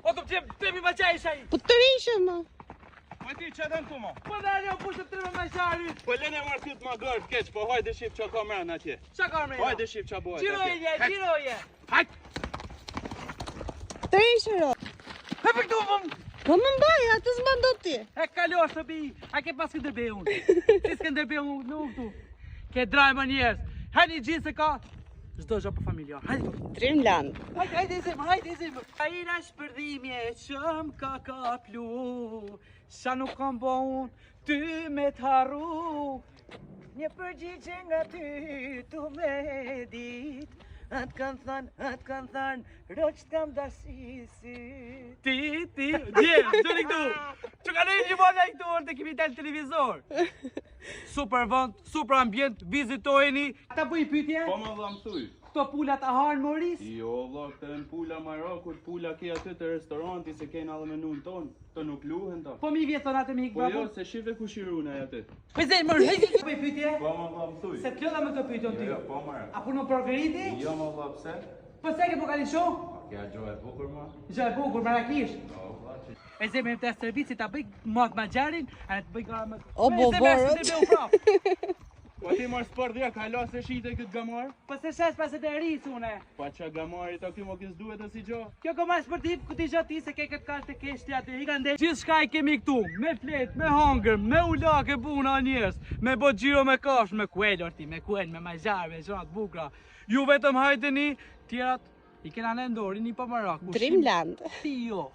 O të pëtemi ma qaj shaj. Po të rishë, ma. Po ti që edhe në tu, ma? Po dhe një pushtë të me ma qari. Po lene marrë ty të ma gërë keq, po hajde shif që ka mërën atje. Qa ka mërën? Hajde shif që bëhet atje. Gjiroje. Hajt! Të rishë, ro. He për këtu vëm. Po më mbaj, atë s'ma do ti. E kalosh të bi. A ke pas këndërbe unë. Si s'këndërbe unë nuk tu. Ke drajma njerës. Hajde një gjithë se ka. Zdo gjo për familjar. Hajde. Dreamland. Hajde zimë. A i në shpërdhimje që më ka plu. Sa nuk kam bo unë, ty me t'harru. Një përgjigje nga ty, tu me dit. Atë kanë thanë, roqë t'kam dasisi. Ti, djerë, qëri këtu. Që ka nejnë një bona i këtu, të kemi del televizor. Super vënd, super ambient, vizitojeni. Ta bëj pytje? Po më dha më thuj. Këto pulat a harnë Moris? Jo, vlla, këtë në pula Marokut, pula ki aty të restoranti se kena dhe menun ton. Të nuk luhen ta. Po mi vjeton atë mi Po jo, se shive ku shirune aty. Po zej, mërë, hejtë të bëj pytje? Po më dha më thuj. Se të lëdha me të pytjon ty. Jo, po marë. A punon progreriti? Jo më dha pse? Po se ke po ka një show? Kja gjo e bukur ma? Gjo e bukur, marakish. O, vlla, që... E zej me të servisi ta bëj mat ma gjarin, a të bëj gara me... O, boborët. Po ti marrë sport dhja, kalo se shite këtë gamar? Po se shes pas e të rrisë une. Pa që gamari ta kjo më kësë duhet e si gjo? Kjo ko ma sportiv, ku ti gjo ti se ke këtë kallë të keshti aty, i ka ndeshë. Gjithë shka i kemi këtu, me flet, me hangër, me ulak e buna njës, me bot gjiro me kash, me kuel orti, me kuel, me majzar, me gjonat bukra. Ju vetëm hajteni, tjerat i kena në ndori një pa marak. Dreamland. Ti jo.